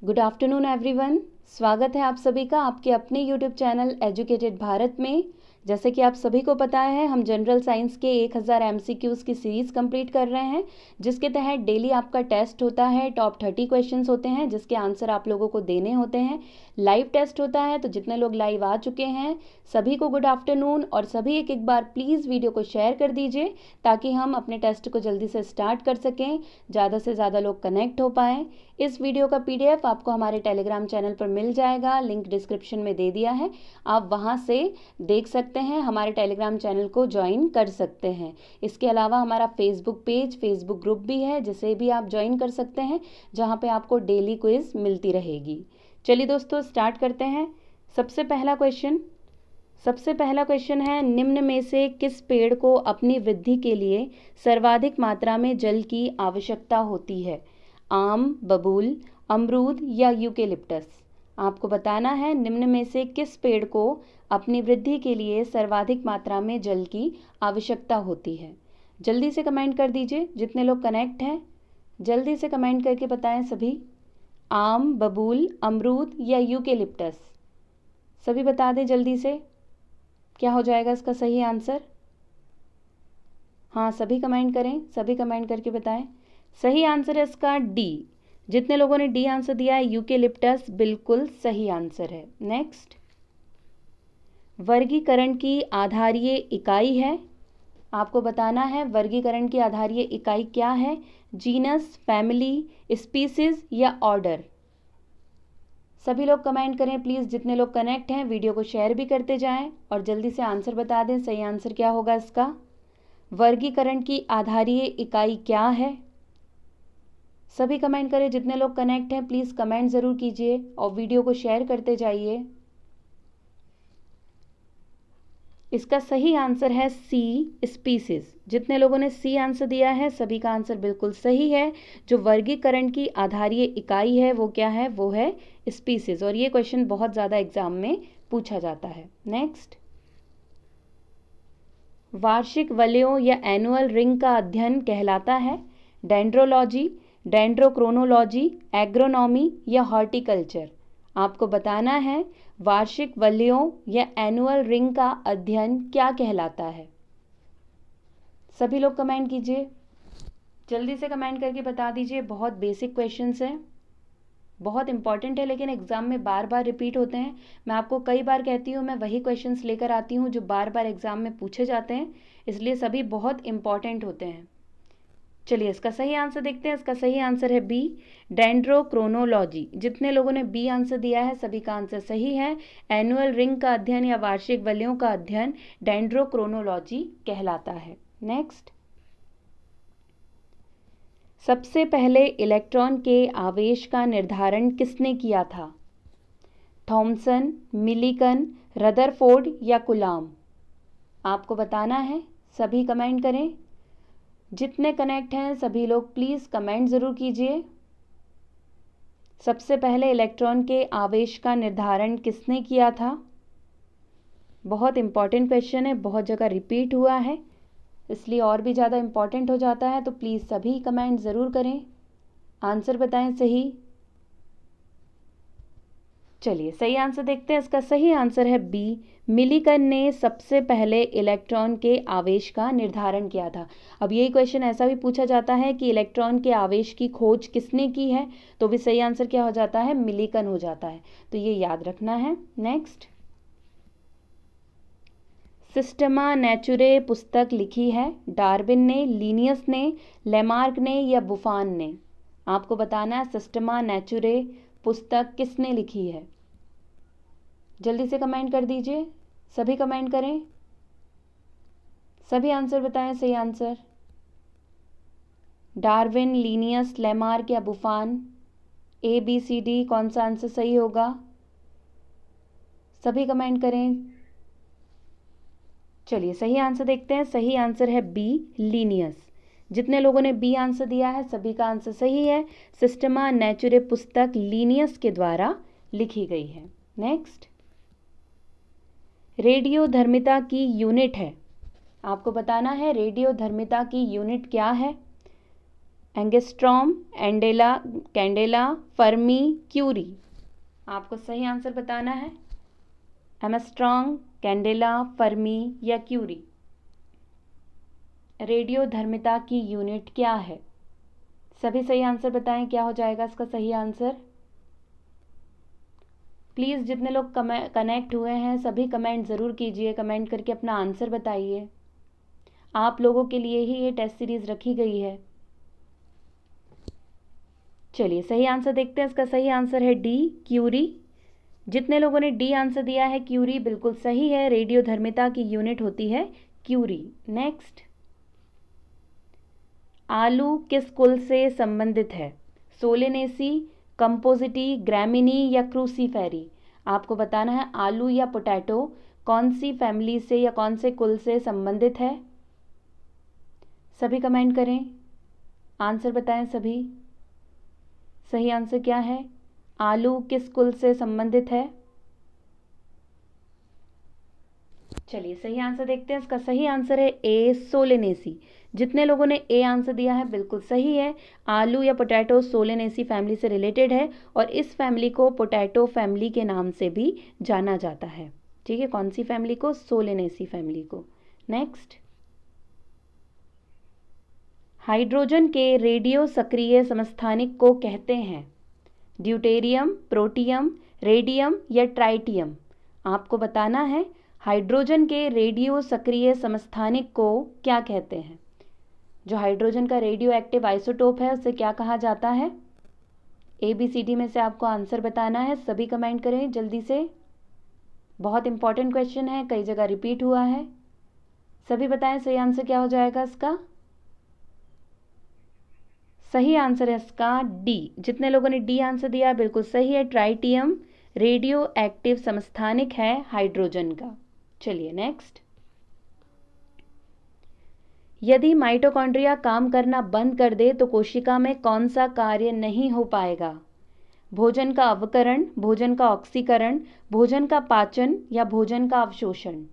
Good afternoon everyone. स्वागत है आप सभी का आपके अपने यूट्यूब चैनल एजुकेटेड भारत में। जैसे कि आप सभी को पता है, हम जनरल साइंस के 1000 MCQs की सीरीज़ कंप्लीट कर रहे हैं, जिसके तहत डेली आपका टेस्ट होता है। टॉप 30 क्वेश्चंस होते हैं जिसके आंसर आप लोगों को देने होते हैं। लाइव टेस्ट होता है, तो जितने लोग लाइव आ चुके हैं सभी को गुड आफ्टरनून। और सभी एक एक बार प्लीज़ वीडियो को शेयर कर दीजिए ताकि हम अपने टेस्ट को जल्दी से स्टार्ट कर सकें, ज़्यादा से ज़्यादा लोग कनेक्ट हो पाएँ। इस वीडियो का PDF आपको हमारे टेलीग्राम चैनल पर मिल जाएगा, लिंक डिस्क्रिप्शन में दे दिया है, आप वहां से देख सकते हैं, हमारे टेलीग्राम चैनल को ज्वाइन कर सकते हैं। इसके अलावा हमारा फेसबुक पेज, फेसबुक ग्रुप भी है जिसे भी आप ज्वाइन कर सकते हैं, जहां पे आपको डेली क्विज मिलती रहेगी। चलिए दोस्तों स्टार्ट करते हैं। सबसे पहला क्वेश्चन है, निम्न में से किस पेड़ को अपनी वृद्धि के लिए सर्वाधिक मात्रा में जल की आवश्यकता होती है? आम, बबूल, अमरूद या यूकेलिप्टस? आपको बताना है निम्न में से किस पेड़ को अपनी वृद्धि के लिए सर्वाधिक मात्रा में जल की आवश्यकता होती है। जल्दी से कमेंट कर दीजिए, जितने लोग कनेक्ट हैं जल्दी से कमेंट करके बताएं सभी। आम, बबूल, अमरूद या यूकेलिप्टस? सभी बता दें जल्दी से, क्या हो जाएगा इसका सही आंसर? हाँ, सभी कमेंट करें, सभी कमेंट करके बताएं। सही आंसर है इसका डी। जितने लोगों ने डी आंसर दिया है, यूकेलिप्टस बिल्कुल सही आंसर है। नेक्स्ट, वर्गीकरण की आधारीय इकाई है। आपको बताना है वर्गीकरण की आधारीय इकाई क्या है? जीनस, फैमिली, स्पीसीज या ऑर्डर? सभी लोग कमेंट करें प्लीज़। जितने लोग कनेक्ट हैं वीडियो को शेयर भी करते जाएं और जल्दी से आंसर बता दें। सही आंसर क्या होगा इसका? वर्गीकरण की आधारीय इकाई क्या है? सभी कमेंट करें। जितने लोग कनेक्ट हैं प्लीज़ कमेंट ज़रूर कीजिए और वीडियो को शेयर करते जाइए। इसका सही आंसर है सी, स्पीसीज। जितने लोगों ने सी आंसर दिया है सभी का आंसर बिल्कुल सही है। जो वर्गीकरण की आधारीय इकाई है वो क्या है? वो है स्पीसीज। और ये क्वेश्चन बहुत ज़्यादा एग्जाम में पूछा जाता है। नेक्स्ट, वार्षिक वलयों या एनुअल रिंग का अध्ययन कहलाता है? डेंड्रोलॉजी, डेंड्रोक्रोनोलॉजी, एग्रोनॉमी या हॉर्टिकल्चर? आपको बताना है वार्षिक वलयों या एनुअल रिंग का अध्ययन क्या कहलाता है। सभी लोग कमेंट कीजिए, जल्दी से कमेंट करके बता दीजिए। बहुत बेसिक क्वेश्चंस हैं, बहुत इंपॉर्टेंट है, लेकिन एग्जाम में बार बार रिपीट होते हैं। मैं आपको कई बार कहती हूँ मैं वही क्वेश्चंस लेकर आती हूँ जो बार बार एग्जाम में पूछे जाते हैं, इसलिए सभी बहुत इंपॉर्टेंट होते हैं। चलिए इसका सही आंसर देखते हैं। इसका सही आंसर है बी, डेंड्रोक्रोनोलॉजी। जितने लोगों ने बी आंसर दिया है सभी का आंसर सही है। एनुअल रिंग का अध्ययन या वार्षिक वलयों का अध्ययन डेंड्रोक्रोनोलॉजी कहलाता है। नेक्स्ट, सबसे पहले इलेक्ट्रॉन के आवेश का निर्धारण किसने किया था? थॉमसन, मिलिकन, रदरफोर्ड या कुलाम? आपको बताना है, सभी कमेंट करें। जितने कनेक्ट हैं सभी लोग प्लीज़ कमेंट ज़रूर कीजिए। सबसे पहले इलेक्ट्रॉन के आवेश का निर्धारण किसने किया था? बहुत इंपॉर्टेंट क्वेश्चन है, बहुत जगह रिपीट हुआ है, इसलिए और भी ज़्यादा इंपॉर्टेंट हो जाता है। तो प्लीज़ सभी कमेंट ज़रूर करें, आंसर बताएं सही। चलिए सही आंसर देखते हैं। इसका सही आंसर है बी, मिलिकन ने सबसे पहले इलेक्ट्रॉन के आवेश का निर्धारण किया था। अब यही क्वेश्चन ऐसा भी पूछा जाता है कि इलेक्ट्रॉन के आवेश की खोज किसने की है, तो भी सही आंसर क्या हो जाता है? मिलिकन हो जाता है। तो ये याद रखना है। नेक्स्ट, सिस्टमा नेचुरे पुस्तक लिखी है डार्विन ने, लीनियस ने, लेमार्क ने या बुफान ने? आपको बताना है सिस्टमा नेचुरे पुस्तक किसने लिखी है। जल्दी से कमेंट कर दीजिए, सभी कमेंट करें, सभी आंसर बताएं सही आंसर। डार्विन, लीनियस, लेमार्क या बुफान? ABCD कौन सा आंसर सही होगा? सभी कमेंट करें। चलिए सही आंसर देखते हैं। सही आंसर है बी, लीनियस। जितने लोगों ने बी आंसर दिया है सभी का आंसर सही है। सिस्टमा नेचुरे पुस्तक लीनियस के द्वारा लिखी गई है। नेक्स्ट, रेडियोधर्मिता की यूनिट है। आपको बताना है रेडियोधर्मिता की यूनिट क्या है? एंगस्ट्रॉम, एंडेला, कैंडेला, फर्मी, क्यूरी। आपको सही आंसर बताना है, एमस्ट्रॉन्ग, कैंडेला, फर्मी या क्यूरी। रेडियोधर्मिता की यूनिट क्या है? सभी सही आंसर बताएं, क्या हो जाएगा इसका सही आंसर। प्लीज़ जितने लोग कनेक्ट हुए हैं सभी कमेंट ज़रूर कीजिए, कमेंट करके अपना आंसर बताइए। आप लोगों के लिए ही ये टेस्ट सीरीज़ रखी गई है। चलिए सही आंसर देखते हैं, इसका सही आंसर है डी, क्यूरी। जितने लोगों ने डी आंसर दिया है क्यूरी बिल्कुल सही है, रेडियोधर्मिता की यूनिट होती है क्यूरी। नेक्स्ट, आलू किस कुल से संबंधित है? सोलेनेसी, कंपोजिटी, ग्रैमिनी या क्रूसीफेरी। आपको बताना है आलू या पोटैटो कौन सी फैमिली से या कौन से कुल से संबंधित है। सभी कमेंट करें, आंसर बताएं सभी। सही आंसर क्या है? आलू किस कुल से संबंधित है? चलिए सही आंसर देखते हैं, इसका सही आंसर है ए, सोलेनेसी। जितने लोगों ने ए आंसर दिया है बिल्कुल सही है, आलू या पोटैटो सोलेनेसी फैमिली से रिलेटेड है और इस फैमिली को पोटैटो फैमिली के नाम से भी जाना जाता है। ठीक है, कौन सी फैमिली को? सोलेनेसी फैमिली को। नेक्स्ट, हाइड्रोजन के रेडियो सक्रिय समस्थानिक को कहते हैं? ड्यूटेरियम, प्रोटियम, रेडियम या ट्राइटियम। आपको बताना है हाइड्रोजन के रेडियो सक्रिय समस्थानिक को क्या कहते हैं? जो हाइड्रोजन का रेडियो एक्टिव आइसोटोप है उसे क्या कहा जाता है? ABCD में से आपको आंसर बताना है, सभी कमेंट करें जल्दी से। बहुत इंपॉर्टेंट क्वेश्चन है, कई जगह रिपीट हुआ है। सभी बताएं सही आंसर क्या हो जाएगा इसका। सही आंसर है इसका डी। जितने लोगों ने डी आंसर दिया बिल्कुल सही है, ट्राइटियम रेडियो एक्टिव समस्थानिक है हाइड्रोजन का। चलिए नेक्स्ट, यदि माइटोकॉन्ड्रिया काम करना बंद कर दे तो कोशिका में कौन सा कार्य नहीं हो पाएगा? भोजन का अवकरण, भोजन का ऑक्सीकरण, भोजन का पाचन या भोजन का अवशोषण।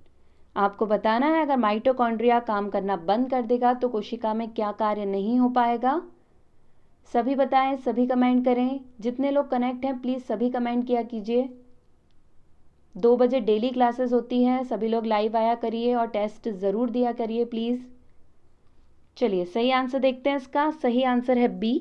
आपको बताना है अगर माइटोकॉन्ड्रिया काम करना बंद कर देगा तो कोशिका में क्या कार्य नहीं हो पाएगा। सभी बताएं, सभी कमेंट करें। जितने लोग कनेक्ट हैं प्लीज़ सभी कमेंट किया कीजिए। 2 बजे डेली क्लासेस होती हैं, सभी लोग लाइव आया करिए और टेस्ट ज़रूर दिया करिए प्लीज़। चलिए सही आंसर देखते हैं, इसका सही आंसर है बी।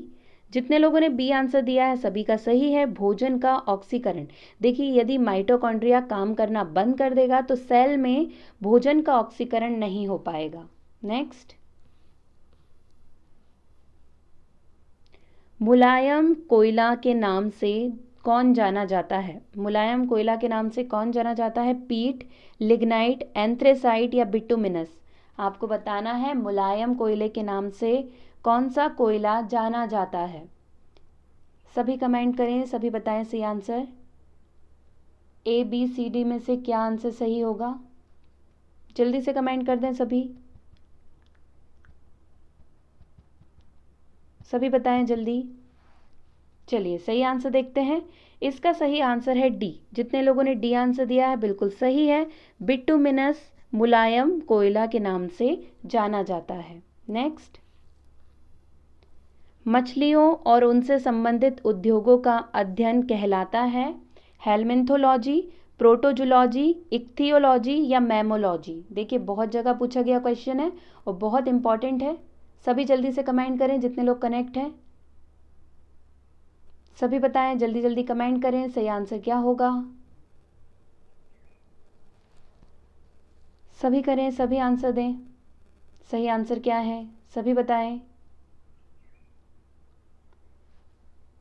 जितने लोगों ने बी आंसर दिया है सभी का सही है, भोजन का ऑक्सीकरण। देखिए यदि माइटोकॉन्ड्रिया काम करना बंद कर देगा तो सेल में भोजन का ऑक्सीकरण नहीं हो पाएगा। नेक्स्ट, मुलायम कोयला के नाम से कौन जाना जाता है? मुलायम कोयला के नाम से कौन जाना जाता है? पीट, लिग्नाइट, एंथ्रेसाइट या बिटुमिनस। आपको बताना है मुलायम कोयले के नाम से कौन सा कोयला जाना जाता है। सभी कमेंट करें, सभी बताएं सही आंसर। ABCD में से क्या आंसर सही होगा? जल्दी से कमेंट कर दें सभी, सभी बताएं जल्दी। चलिए सही आंसर देखते हैं, इसका सही आंसर है डी। जितने लोगों ने डी आंसर दिया है बिल्कुल सही है, बिटुमिनस मुलायम कोयला के नाम से जाना जाता है। नेक्स्ट, मछलियों और उनसे संबंधित उद्योगों का अध्ययन कहलाता है? हेलमिन्थोलॉजी, प्रोटोजोलॉजी, इक्थियोलॉजी या मैमोलॉजी। देखिए बहुत जगह पूछा गया क्वेश्चन है और बहुत इंपॉर्टेंट है। सभी जल्दी से कमेंट करें जितने लोग कनेक्ट हैं, सभी बताएं जल्दी जल्दी कमेंट करें सही आंसर क्या होगा। सभी करें, सभी आंसर दें, सही आंसर क्या है सभी बताएं।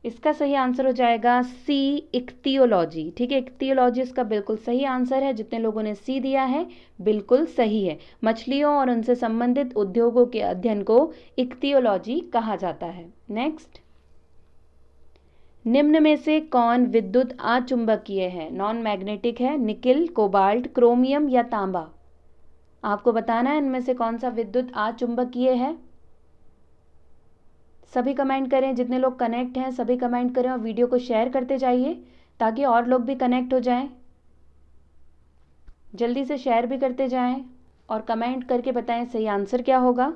इसका सही आंसर हो जाएगा सी, इक्थियोलॉजी। ठीक है, इक्थियोलॉजी इसका बिल्कुल सही आंसर है। जितने लोगों ने सी दिया है बिल्कुल सही है, मछलियों और उनसे संबंधित उद्योगों के अध्ययन को इक्थियोलॉजी कहा जाता है। नेक्स्ट, निम्न में से कौन विद्युत अचुंबकीय है? नॉन मैग्नेटिक है, निकिल, कोबाल्ट, क्रोमियम या तांबा। आपको बताना है इनमें से कौन सा विद्युत अचुंबकीय है। सभी कमेंट करें, जितने लोग कनेक्ट हैं सभी कमेंट करें और वीडियो को शेयर करते जाइए ताकि और लोग भी कनेक्ट हो जाएं। जल्दी से शेयर भी करते जाएं और कमेंट करके बताएं सही आंसर क्या होगा।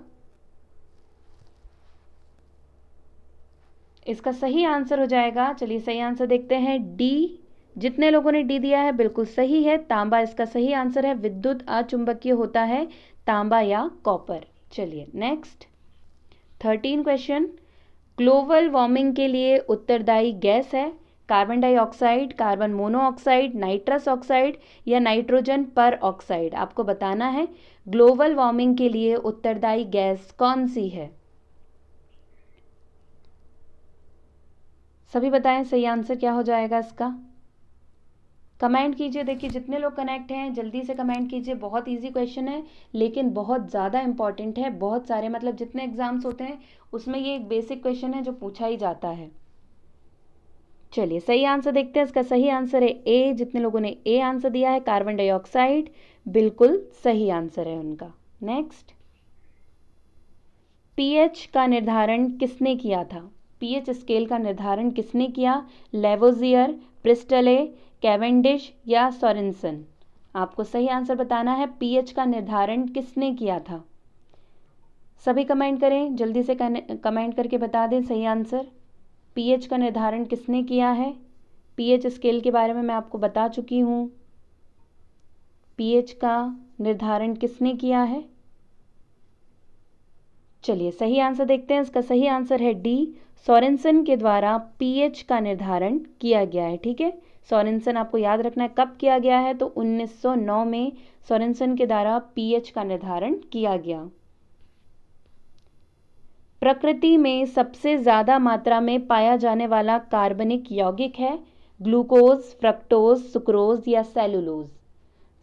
इसका सही आंसर हो जाएगा, चलिए सही आंसर देखते हैं, डी। जितने लोगों ने डी दिया है बिल्कुल सही है, तांबा इसका सही आंसर है। विद्युत अचुंबकीय होता है तांबा या कॉपर। चलिए नेक्स्ट 13 क्वेश्चन। ग्लोबल वार्मिंग के लिए उत्तरदायी गैस है carbon dioxide, carbon monoxide, nitrous oxide या नाइट्रोजन पर ऑक्साइड। आपको बताना है ग्लोबल वार्मिंग के लिए उत्तरदायी गैस कौन सी है। सभी बताएं सही आंसर क्या हो जाएगा इसका। कमेंट कीजिए, देखिए जितने लोग कनेक्ट हैं जल्दी से कमेंट कीजिए। बहुत इजी क्वेश्चन है लेकिन बहुत ज़्यादा इंपॉर्टेंट है। बहुत सारे मतलब जितने एग्जाम्स होते हैं उसमें ये एक बेसिक क्वेश्चन है जो पूछा ही जाता है। चलिए सही आंसर देखते हैं, इसका सही आंसर है ए। जितने लोगों ने ए आंसर दिया है कार्बन डाइऑक्साइड, बिल्कुल सही आंसर है उनका। नेक्स्ट, पीएच का निर्धारण किसने किया था। पीएच स्केल का निर्धारण किसने किया। लेवोजियर, प्रिस्टले, कैवेंडिश या सोरेनसन। आपको सही आंसर बताना है पीएच का निर्धारण किसने किया था। सभी कमेंट करें, जल्दी से कमेंट करके बता दें सही आंसर। पीएच का निर्धारण किसने किया है। पीएच स्केल के बारे में मैं आपको बता चुकी हूँ। पीएच का निर्धारण किसने किया है। चलिए सही आंसर देखते हैं, इसका सही आंसर है डी। सोरेनसन के द्वारा पीएच का निर्धारण किया गया है। ठीक है, सोरेनसन आपको याद रखना है कब किया गया है, तो 1909 में सोरेनसन के द्वारा पीएच का निर्धारण किया गया। प्रकृति में सबसे ज़्यादा मात्रा में पाया जाने वाला कार्बनिक यौगिक है ग्लूकोज, फ्रक्टोज, सुक्रोज या सेलुलोज।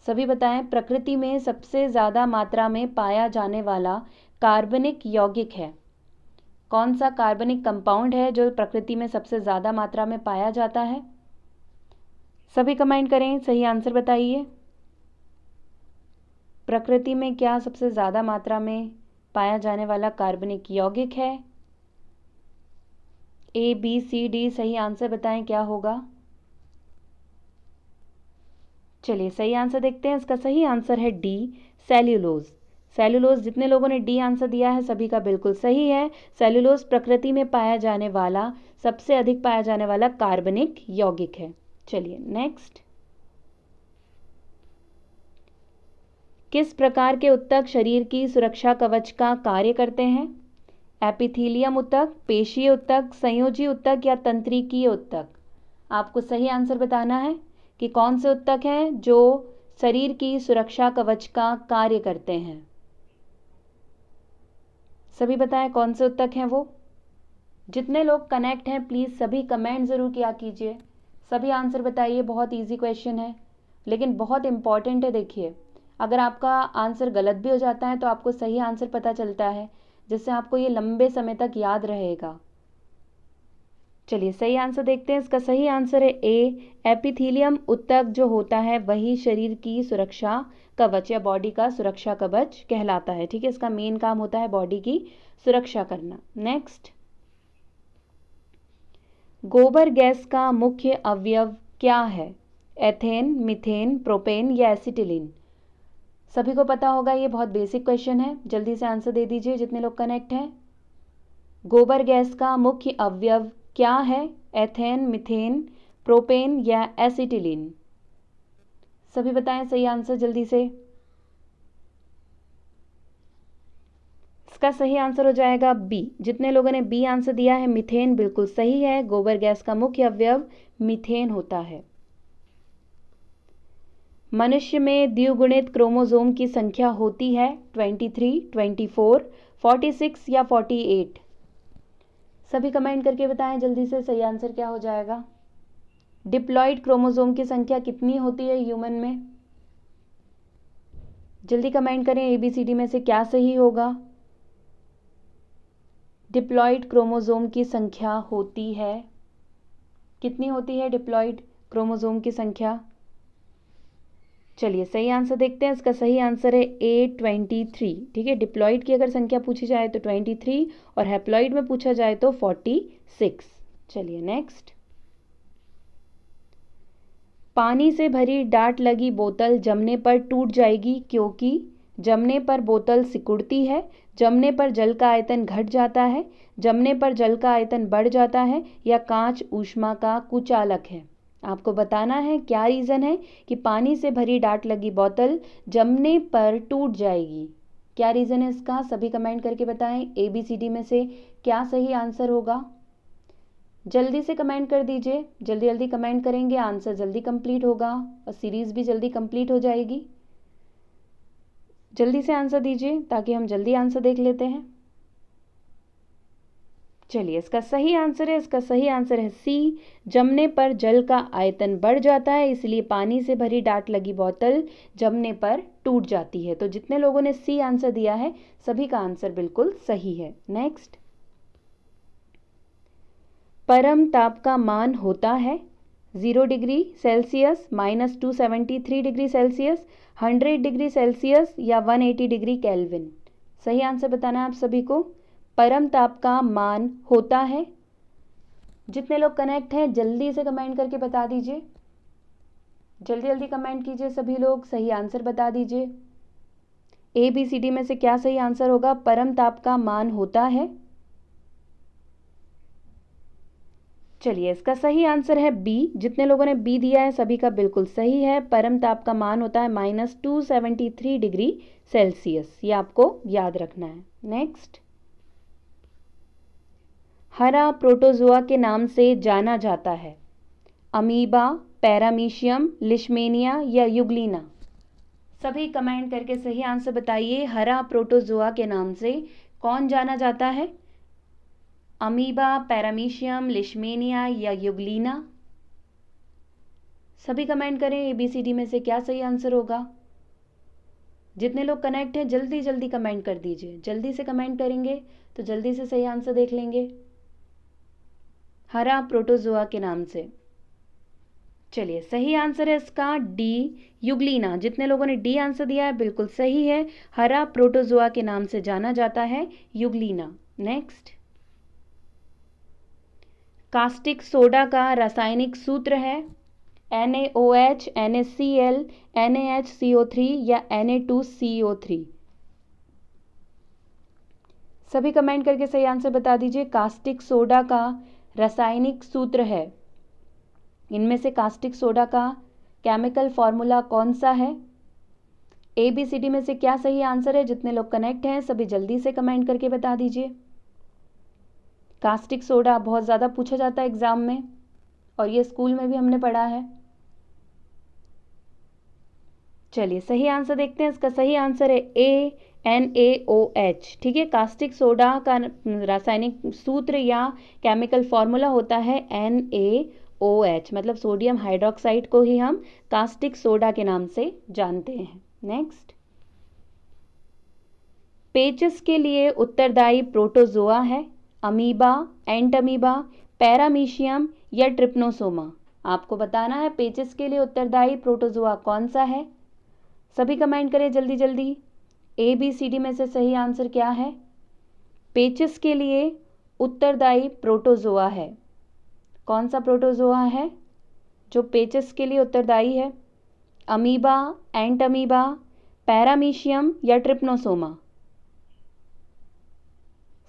सभी बताएं प्रकृति में सबसे ज़्यादा मात्रा में पाया जाने वाला कार्बनिक यौगिक है कौन सा। कार्बनिक कंपाउंड है जो प्रकृति में सबसे ज़्यादा मात्रा में पाया जाता है। सभी कमेंट करें, सही आंसर बताइए। प्रकृति में क्या सबसे ज़्यादा मात्रा में पाया जाने वाला कार्बनिक यौगिक है। ए, बी, सी, डी, सही आंसर बताएं क्या होगा। चलिए सही आंसर देखते हैं, इसका सही आंसर है डी, सेल्यूलोज। सेल्यूलोज जितने लोगों ने डी आंसर दिया है सभी का बिल्कुल सही है। सेल्यूलोज प्रकृति में पाया जाने वाला सबसे अधिक पाया जाने वाला कार्बनिक यौगिक है। चलिए नेक्स्ट, किस प्रकार के ऊतक शरीर की सुरक्षा कवच का कार्य करते हैं। एपिथीलियम ऊतक, पेशीय ऊतक, संयोजी ऊतक या तंत्रिकीय ऊतक। आपको सही आंसर बताना है कि कौन से ऊतक हैं जो शरीर की सुरक्षा कवच का कार्य करते हैं। सभी बताएं कौन से ऊतक हैं वो। जितने लोग कनेक्ट हैं प्लीज़ सभी कमेंट ज़रूर किया कीजिए, सभी आंसर बताइए। बहुत इजी क्वेश्चन है लेकिन बहुत इंपॉर्टेंट है। देखिए अगर आपका आंसर गलत भी हो जाता है तो आपको सही आंसर पता चलता है जिससे आपको ये लंबे समय तक याद रहेगा। चलिए सही आंसर देखते हैं, इसका सही आंसर है ए। एपिथीलियम ऊतक जो होता है वही शरीर की सुरक्षा कवच या बॉडी का सुरक्षा कवच कहलाता है। ठीक है, इसका मेन काम होता है बॉडी की सुरक्षा करना। नेक्स्ट, गोबर गैस का मुख्य अवयव क्या है। एथेन, मीथेन, प्रोपेन या एसिटिलीन। सभी को पता होगा, ये बहुत बेसिक क्वेश्चन है, जल्दी से आंसर दे दीजिए जितने लोग कनेक्ट हैं। गोबर गैस का मुख्य अवयव क्या है। एथेन, मीथेन, प्रोपेन या एसिटिलीन। सभी बताएं सही आंसर जल्दी से। इसका सही आंसर हो जाएगा बी। जितने लोगों ने बी आंसर दिया है मीथेन, बिल्कुल सही है। गोबर गैस का मुख्य अवयव मीथेन होता है। मनुष्य में द्विगुणित क्रोमोसोम की संख्या होती है 23, 24, 46 या 48। सभी कमेंट करके बताएं जल्दी से सही आंसर क्या हो जाएगा। डिप्लॉइड क्रोमोसोम की संख्या कितनी होती है ह्यूमन में। जल्दी कमेंट करें ABCD में से क्या सही होगा। डिप्लॉइड क्रोमोसोम की संख्या होती है, कितनी होती है डिप्लॉइड क्रोमोसोम की संख्या। चलिए सही आंसर देखते हैं, इसका सही आंसर है A, 23। ठीक है, डिप्लॉइड की अगर संख्या पूछी जाए तो 23 और हैप्लॉइड में पूछा जाए तो 46। चलिए नेक्स्ट, पानी से भरी डाट लगी बोतल जमने पर टूट जाएगी क्योंकि। जमने पर बोतल सिकुड़ती है, जमने पर जल का आयतन घट जाता है, जमने पर जल का आयतन बढ़ जाता है, या कांच ऊष्मा का कुचालक है। आपको बताना है क्या रीज़न है कि पानी से भरी डाट लगी बोतल जमने पर टूट जाएगी। क्या रीज़न है इसका, सभी कमेंट करके बताएं। ABCD में से क्या सही आंसर होगा, जल्दी से कमेंट कर दीजिए। जल्दी जल्दी कमेंट करेंगे, आंसर जल्दी कंप्लीट होगा और सीरीज़ भी जल्दी कंप्लीट हो जाएगी। जल्दी से आंसर दीजिए ताकि हम जल्दी आंसर देख लेते हैं। चलिए, इसका सही आंसर है सी, जमने पर जल का आयतन बढ़ जाता है, इसलिए पानी से भरी डाट लगी बोतल जमने पर टूट जाती है। तो जितने लोगों ने सी आंसर दिया है सभी का आंसर बिल्कुल सही है। नेक्स्ट, परम ताप का मान होता है 0 degree Celsius, -273 degree Celsius, 100 degree Celsius या 180 डिग्री केल्विन। सही आंसर बताना है आप सभी को। परम ताप का मान होता है, जितने लोग कनेक्ट हैं जल्दी से कमेंट करके बता दीजिए। जल्दी जल्दी कमेंट कीजिए सभी लोग, सही आंसर बता दीजिए। ABCD में से क्या सही आंसर होगा, परम ताप का मान होता है। चलिए, इसका सही आंसर है बी। जितने लोगों ने बी दिया है सभी का बिल्कुल सही है। परम ताप का मान होता है -273 डिग्री सेल्सियस, ये आपको याद रखना है। नेक्स्ट, हरा प्रोटोजोआ के नाम से जाना जाता है, अमीबा, पैरामीशियम, लिशमेनिया या युगलीना। सभी कमेंट करके सही आंसर बताइए। हरा प्रोटोजोआ के नाम से कौन जाना जाता है, अमीबा, पैरामीशियम, लिशमेनिया या युगलीना। सभी कमेंट करें ABCD में से क्या सही आंसर होगा। जितने लोग कनेक्ट हैं जल्दी जल्दी कमेंट कर दीजिए। जल्दी से कमेंट करेंगे तो जल्दी से सही आंसर देख लेंगे। हरा प्रोटोजोआ के नाम से। चलिए, सही आंसर है इसका डी, युगलीना। जितने लोगों ने डी आंसर दिया है बिल्कुल सही है। हरा प्रोटोजोआ के नाम से जाना जाता है युगलीना। नेक्स्ट, कास्टिक सोडा का रासायनिक सूत्र है NaOH, NaCl, NaHCO3 या Na2CO3। सभी कमेंट करके सही आंसर बता दीजिए। कास्टिक सोडा का रासायनिक सूत्र है, इनमें से कास्टिक सोडा का केमिकल फॉर्मूला कौन सा है। ABCD में से क्या सही आंसर है, जितने लोग कनेक्ट हैं सभी जल्दी से कमेंट करके बता दीजिए। कास्टिक सोडा बहुत ज़्यादा पूछा जाता है एग्जाम में और ये स्कूल में भी हमने पढ़ा है। चलिए, सही आंसर देखते हैं। इसका सही आंसर है ए, NaOH। ठीक है, कास्टिक सोडा का रासायनिक सूत्र या केमिकल फॉर्मूला होता है NaOH, मतलब सोडियम हाइड्रोक्साइड को ही हम कास्टिक सोडा के नाम से जानते हैं। नेक्स्ट, पेचिस के लिए उत्तरदायी प्रोटोजोआ है, अमीबा, एंटमीबा, पैरामीशियम या ट्रिप्नोसोमा। आपको बताना है पेचिस के लिए उत्तरदायी प्रोटोजोआ कौन सा है। सभी कमेंट करें जल्दी जल्दी। ABCD में से सही आंसर क्या है, पेचिस के लिए उत्तरदायी प्रोटोजोआ है। कौन सा प्रोटोजोआ है जो पेचिस के लिए उत्तरदायी है, अमीबा, एंटमीबा, पैरामीशियम या ट्रिप्नोसोमा।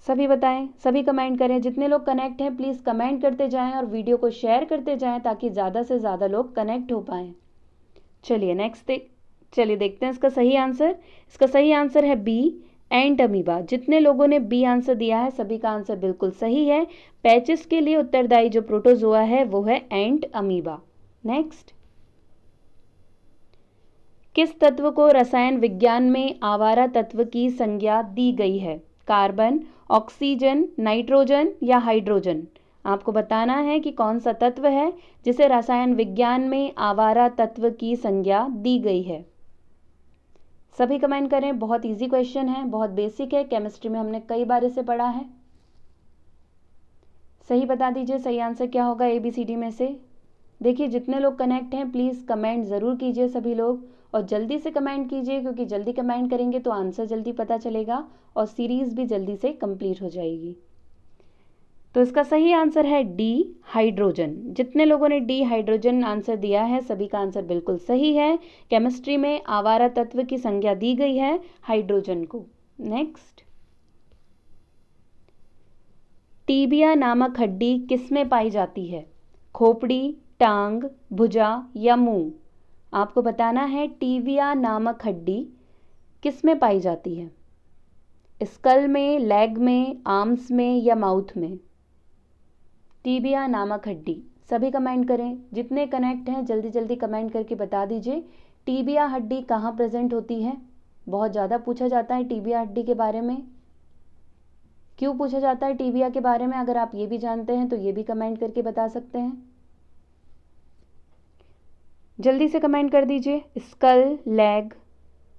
सभी बताएं, सभी कमेंट करें। जितने लोग कनेक्ट हैं प्लीज़ कमेंट करते जाएं और वीडियो को शेयर करते जाएं ताकि ज़्यादा से ज़्यादा लोग कनेक्ट हो पाएं। चलिए देखते हैं इसका सही आंसर। इसका सही आंसर है बी, एंटमीबा। जितने लोगों ने बी आंसर दिया है सभी का आंसर बिल्कुल सही है। पैचिस के लिए उत्तरदायी जो प्रोटोजोआ है वो है एंटमीबा। नेक्स्ट, किस तत्व को रसायन विज्ञान में आवारा तत्व की संज्ञा दी गई है, कार्बन, ऑक्सीजन, नाइट्रोजन या हाइड्रोजन। आपको बताना है कि कौन सा तत्व है जिसे रसायन विज्ञान में आवारा तत्व की संज्ञा दी गई है। सभी कमेंट करें। बहुत इजी क्वेश्चन है, बहुत बेसिक है, केमिस्ट्री में हमने कई बार इसे पढ़ा है। सही बता दीजिए सही आंसर क्या होगा ABCD में से। देखिए, जितने लोग कनेक्ट हैं प्लीज़ कमेंट ज़रूर कीजिए सभी लोग, और जल्दी से कमेंट कीजिए क्योंकि जल्दी कमेंट करेंगे तो आंसर जल्दी पता चलेगा और सीरीज़ भी जल्दी से कंप्लीट हो जाएगी। तो इसका सही आंसर है डी, हाइड्रोजन। जितने लोगों ने डी हाइड्रोजन आंसर दिया है सभी का आंसर बिल्कुल सही है। केमिस्ट्री में आवारा तत्व की संज्ञा दी गई है हाइड्रोजन को। नेक्स्ट, टीबिया नामक हड्डी किसमें पाई जाती है? खोपड़ी, टांग, भुजा या मुंह? आपको बताना है टीबिया नामक हड्डी किसमें पाई जाती है? स्कल में, लेग में, आर्म्स में या माउथ में? टीबिया नामक हड्डी, सभी कमेंट करें। जितने कनेक्ट हैं जल्दी जल्दी कमेंट करके बता दीजिए टीबिया हड्डी कहाँ प्रेजेंट होती है। बहुत ज़्यादा पूछा जाता है टीबिया हड्डी के बारे में। क्यों पूछा जाता है टीबिया के बारे में? अगर आप ये भी जानते हैं तो ये भी कमेंट करके बता सकते हैं। जल्दी से कमेंट कर दीजिए। स्कल, लेग,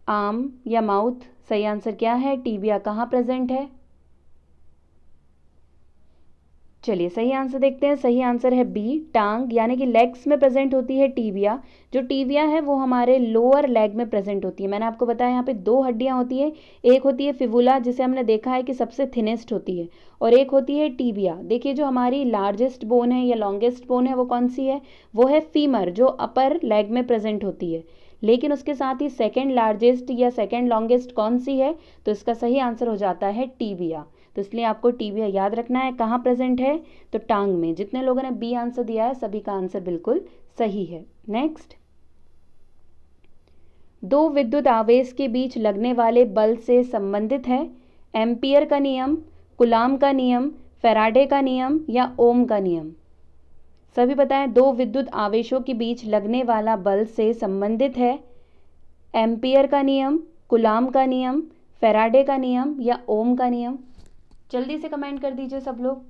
आर्म या माउथ? सही आंसर क्या है? टीबिया कहाँ प्रेजेंट है? चलिए सही आंसर देखते हैं। सही आंसर है बी, टांग यानी कि लेग्स में प्रेजेंट होती है टीबिया। जो टीबिया है वो हमारे लोअर लेग में प्रेजेंट होती है। मैंने आपको बताया यहाँ पे दो हड्डियाँ होती है, एक होती है फिबुला जिसे हमने देखा है कि सबसे थिनेस्ट होती है, और एक होती है टीबिया। देखिए जो हमारी लार्जेस्ट बोन है या लॉन्गेस्ट बोन है वो कौन सी है? वो है फीमर, जो अपर लेग में प्रेजेंट होती है। लेकिन उसके साथ ही सेकेंड लार्जेस्ट या सेकेंड लॉन्गेस्ट कौन सी है? तो इसका सही आंसर हो जाता है टीबिया। तो इसलिए आपको टीबिया याद रखना है। कहाँ प्रेजेंट है? तो टांग में। जितने लोगों ने बी आंसर दिया है सभी का आंसर बिल्कुल सही है। नेक्स्ट, दो विद्युत आवेश के बीच लगने वाले बल से संबंधित है एम्पियर का नियम, कूलाम का नियम, फैराडे का नियम या ओम का नियम? सभी बताएं। दो विद्युत आवेशों के बीच लगने वाला बल से संबंधित है एम्पियर का नियम, कूलाम का नियम, फैराडे का नियम या ओम का नियम? जल्दी से कमेंट कर दीजिए सब लोग,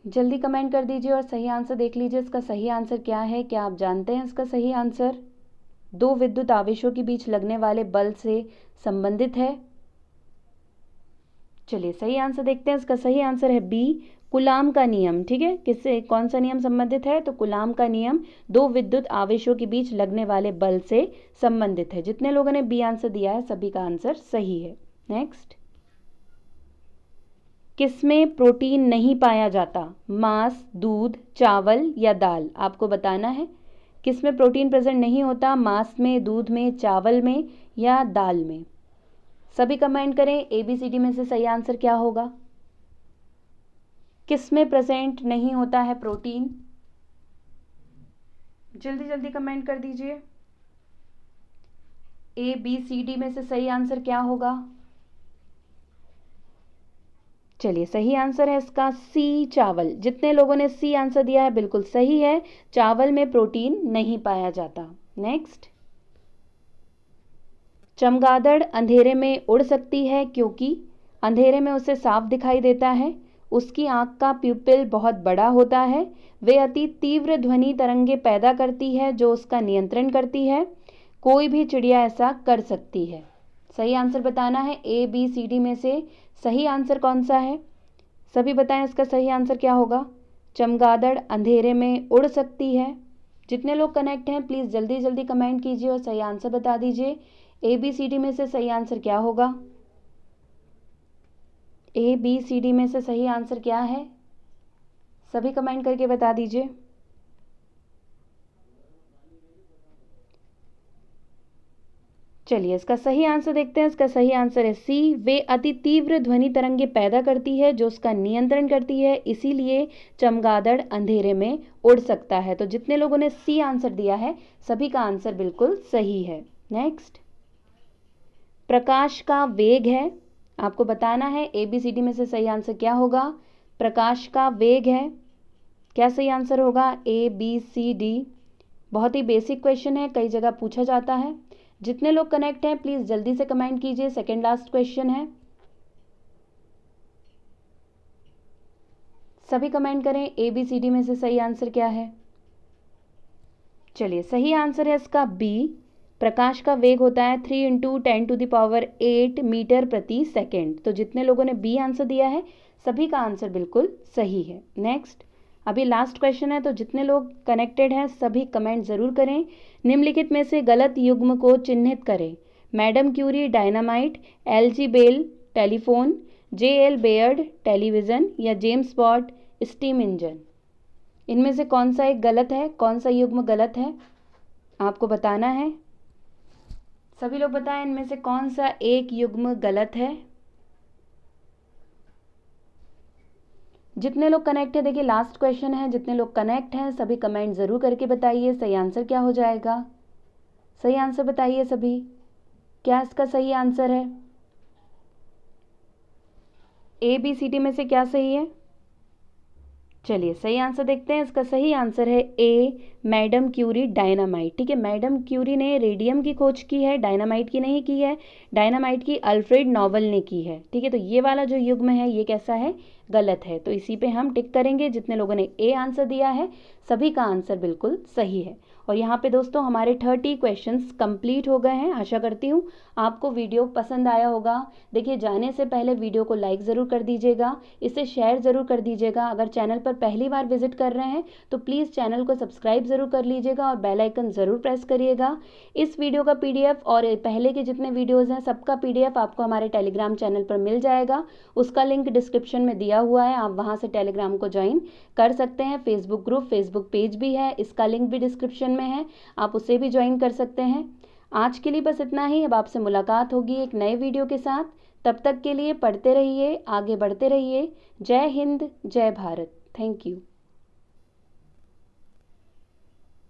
जल्दी कमेंट कर दीजिए और सही आंसर देख लीजिए। इसका सही आंसर क्या है? क्या आप जानते हैं इसका सही आंसर? दो विद्युत आवेशों के बीच लगने वाले बल से संबंधित है। चलिए सही आंसर देखते हैं। इसका सही आंसर है बी, कूलाम का नियम। ठीक है, किससे, कौन सा नियम संबंधित है? तो कूलाम का नियम दो विद्युत आवेशों के बीच लगने वाले बल से संबंधित है। जितने लोगों ने बी आंसर दिया है सभी का आंसर सही है। नेक्स्ट, किसमें प्रोटीन नहीं पाया जाता? मांस, दूध, चावल या दाल? आपको बताना है किसमें प्रोटीन प्रेजेंट नहीं होता? मांस में, दूध में, चावल में या दाल में? सभी कमेंट करें। ABCD में से सही आंसर क्या होगा? किसमें प्रेजेंट नहीं होता है प्रोटीन? जल्दी जल्दी कमेंट कर दीजिए। ABCD में से सही आंसर क्या होगा? चलिए सही आंसर है इसका सी, चावल। जितने लोगों ने सी आंसर दिया है बिल्कुल सही है। चावल में प्रोटीन नहीं पाया जाता। नेक्स्ट, चमगादड़ अंधेरे में उड़ सकती है क्योंकि अंधेरे में उसे साफ दिखाई देता है, उसकी आंख का प्यूपिल बहुत बड़ा होता है, वे अति तीव्र ध्वनि तरंगे पैदा करती है जो उसका नियंत्रण करती है, कोई भी चिड़िया ऐसा कर सकती है। सही आंसर बताना है। ABCD में से सही आंसर कौन सा है? सभी बताएं इसका सही आंसर क्या होगा? चमगादड़ अंधेरे में उड़ सकती है। जितने लोग कनेक्ट हैं प्लीज़ जल्दी जल्दी कमेंट कीजिए और सही आंसर बता दीजिए। ABCD में से सही आंसर क्या होगा? ABCD में से सही आंसर क्या है? सभी कमेंट करके बता दीजिए। चलिए इसका सही आंसर देखते हैं। इसका सही आंसर है सी, वे अति तीव्र ध्वनि तरंगे पैदा करती है जो उसका नियंत्रण करती है, इसीलिए चमगादड़ अंधेरे में उड़ सकता है। तो जितने लोगों ने सी आंसर दिया है सभी का आंसर बिल्कुल सही है। नेक्स्ट, प्रकाश का वेग है, आपको बताना है ABCD में से सही आंसर क्या होगा? प्रकाश का वेग है, क्या सही आंसर होगा? ABCD। बहुत ही बेसिक क्वेश्चन है, कई जगह पूछा जाता है। जितने लोग कनेक्ट हैं प्लीज़ जल्दी से कमेंट कीजिए। सेकेंड लास्ट क्वेश्चन है, सभी कमेंट करें। ABCD में से सही आंसर क्या है? चलिए सही आंसर है इसका बी, प्रकाश का वेग होता है 3 × 10⁸ मीटर प्रति सेकेंड। तो जितने लोगों ने बी आंसर दिया है सभी का आंसर बिल्कुल सही है। नेक्स्ट, अभी लास्ट क्वेश्चन है, तो जितने लोग कनेक्टेड हैं सभी कमेंट ज़रूर करें। निम्नलिखित में से गलत युग्म को चिन्हित करें। Madam Curie dynamite, LG Bell telephone, JL Baird television या जेम्स बॉन्ड स्टीम इंजन। इनमें से कौन सा एक गलत है, कौन सा युग्म गलत है, आपको बताना है। सभी लोग बताएं इनमें से कौन सा एक युग्म गलत है। जितने लोग कनेक्ट हैं, देखिए लास्ट क्वेश्चन है, जितने लोग कनेक्ट हैं सभी कमेंट ज़रूर करके बताइए सही आंसर क्या हो जाएगा। सही आंसर बताइए सभी, क्या इसका सही आंसर है। ABCD में से क्या सही है? चलिए सही आंसर देखते हैं। इसका सही आंसर है ए, मैडम क्यूरी डायनामाइट। ठीक है, मैडम क्यूरी ने रेडियम की खोज की है, डायनामाइट की नहीं की है। डायनामाइट की अल्फ्रेड नोबल ने की है। ठीक है, तो ये वाला जो युग्म है ये कैसा है, गलत है। तो इसी पे हम टिक करेंगे। जितने लोगों ने ए आंसर दिया है सभी का आंसर बिल्कुल सही है। और यहाँ पे दोस्तों हमारे 30 क्वेश्चंस कंप्लीट हो गए हैं। आशा करती हूँ आपको वीडियो पसंद आया होगा। देखिए जाने से पहले वीडियो को लाइक ज़रूर कर दीजिएगा, इसे शेयर ज़रूर कर दीजिएगा। अगर चैनल पर पहली बार विजिट कर रहे हैं तो प्लीज़ चैनल को सब्सक्राइब ज़रूर कर लीजिएगा और बेल आइकन ज़रूर प्रेस करिएगा। इस वीडियो का PDF और पहले के जितने वीडियोज़ हैं सबका PDF आपको हमारे टेलीग्राम चैनल पर मिल जाएगा। उसका लिंक डिस्क्रिप्शन में दिया हुआ है, आप वहाँ से टेलीग्राम को ज्वाइन कर सकते हैं। फेसबुक ग्रुप, फेसबुक पेज भी है, इसका लिंक भी डिस्क्रिप्शन में है, आप उसे भी ज्वाइन कर सकते हैं। आज के लिए बस इतना ही। अब आपसे मुलाकात होगी एक नए वीडियो के साथ। तब तक के लिए पढ़ते रहिए, आगे बढ़ते रहिए। जय हिंद, जय भारत। Thank you.